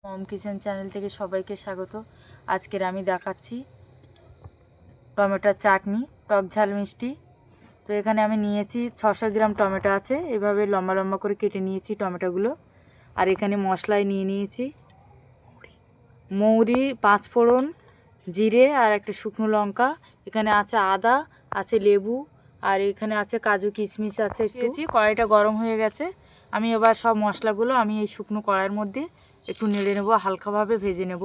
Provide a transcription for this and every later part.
মম kitchen channel থেকে সবাইকে স্বাগত। আজকের আমি দেখাচ্ছি টমেটোর চাটনি, টক ঝাল মিষ্টি। তো এখানে আমি নিয়েছি 600 গ্রাম টমেটো আছে, এভাবে লম্বা লম্বা করে কেটে নিয়েছি টমেটোগুলো। আর এখানে মশলায় নিয়ে নিয়েছি মৌরি, 5 ফোড়ন, জিরে আর একটা শুকনো লঙ্কা। এখানে আছে আদা, আছে লেবু, আর এখানে আছে কাজু কিশমিশ আছে একটু। কড়াইটা গরম হয়ে গেছে, আমি এবার সব মশলাগুলো আমি এই শুকনো কড়াইয়ের মধ্যে একটু নেড়ে নেব, হালকাভাবে ভেজে নেব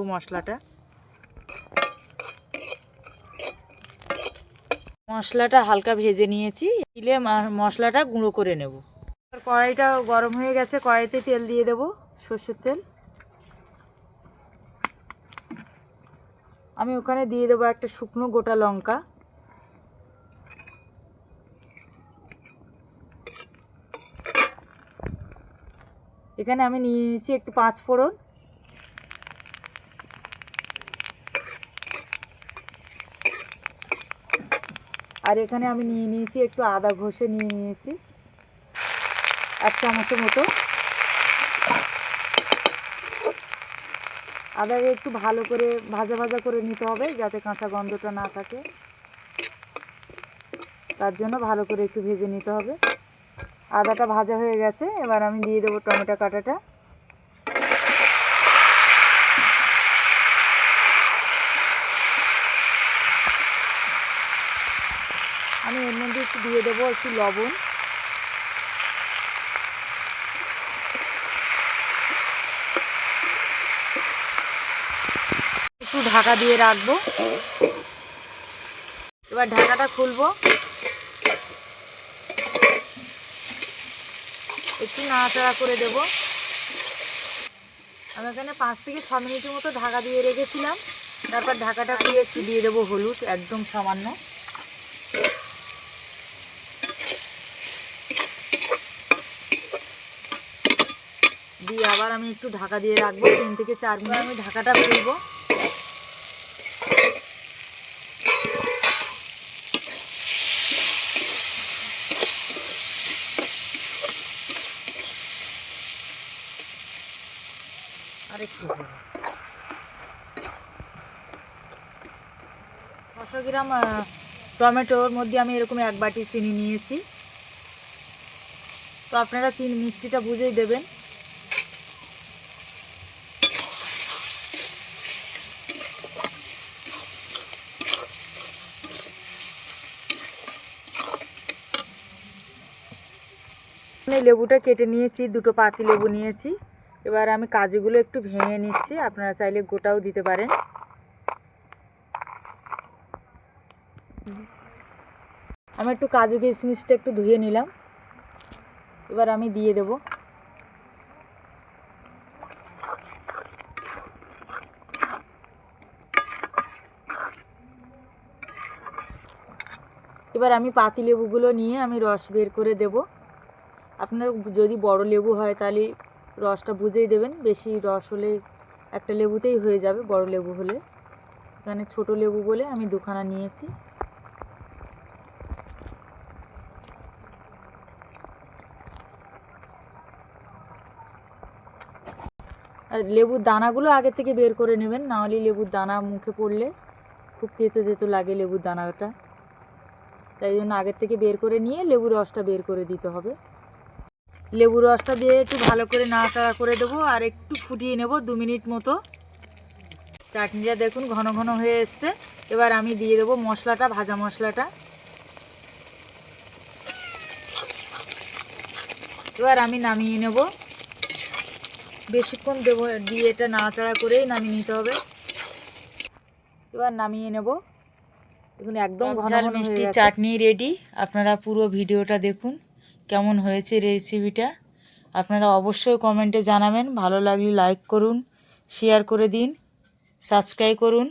মশলাটা হালকা ভেজে নিয়েছি, দিলে মশলাটা গুঁড়ো করে নেব। কড়াইটা গরম হয়ে গেছে, কড়াইতে তেল দিয়ে দেব, সর্ষের তেল। আমি ওখানে দিয়ে দেবো একটা শুকনো গোটা লঙ্কা, এখানে আমি নিয়ে নিয়েছি একটু 5 ফোড়ন, আর এখানে আমি নিয়ে নিয়েছি একটু আদা ঘষে নিয়ে নিয়েছি 1 চামচের মতো। আদাকে একটু ভালো করে ভাজা ভাজা করে নিতে হবে, যাতে কাঁচা গন্ধটা না থাকে, তার জন্য ভালো করে একটু ভেজে নিতে হবে। আদাটা ভাজা হয়ে গেছে, এবার আমি দিয়ে দেবো টমেটো কাটাটা। আমি এর মধ্যে একটু দিয়ে দেবো একটু লবণ, একটু ঢাকা দিয়ে রাখবো। এবার ঢাকাটা খুলবো, একটু নাড়াচাড়া করে দেব। আমি এখানে 5 থেকে 6 মিনিটের মতো ঢাকা দিয়ে রেখেছিলাম। তারপর ঢাকাটা খুলে একটু দিয়ে দেবো হলুদ, একদম সামান্য। দিয়ে আবার আমি একটু ঢাকা দিয়ে রাখবো 3 থেকে 4 মিনিট। আমি ঢাকাটা খুলবো, আরেকটু 600 গ্রাম টমেটোর মধ্যে আমি এরকম 1 বাটি চিনি নিয়েছি। তো আপনারা চিনি মিষ্টিটা বুঝেই দেবেন। লেবুটা কেটে নিয়েছি, 2টো পাতি লেবু নিয়েছি। এবার আমি কাজুগুলো একটু ভেঙে নিচ্ছি, আপনারা চাইলে গোটাও দিতে পারেন। আমি একটু কাজু কিশমিশটা একটু ধুয়ে নিলাম, এবার আমি দিয়ে দেব। এবার আমি পাতি লেবুগুলো নিয়ে আমি রস বের করে দেব। আপনার যদি বড় লেবু হয় তাহলে রসটা বুঝেই দেবেন, বেশি রস হলে একটা লেবুতেই হয়ে যাবে, বড় লেবু হলে। এখানে ছোট লেবু বলে আমি 2খানা নিয়েছি। আর লেবুর দানাগুলো আগে থেকে বের করে নেবেন, নাহলে লেবুর দানা মুখে পড়লে খুব তেতো তেতো লাগে লেবুর দানাটা, তাই জন্য আগের থেকে বের করে নিয়ে লেবুর রসটা বের করে দিতে হবে। লেবুর রসটা দিয়ে একটু ভালো করে নাড়াচাড়া করে দেবো, আর একটু ফুটিয়ে নেব 2 মিনিট মতো। চাটনিটা দেখুন ঘন ঘন হয়ে এসছে। এবার আমি দিয়ে দেবো মশলাটা, ভাজা মশলাটা। এবার আমি নামিয়ে নেব, বেশিক্ষণ দেবো দিয়ে এটা নাড়াচাড়া করেই নামিয়ে নিতে হবে। এবার নামিয়ে নেব, দেখুন একদম ঘন ঘন মিষ্টি চাটনি রেডি। আপনারা পুরো ভিডিওটা দেখুন কেমন হয়েছে রেসিপিটা। আপনারা অবশ্যই কমেন্টে জানাবেন, ভালো লাগলে লাইক করুন, শেয়ার করে দিন, সাবস্ক্রাইব করুন।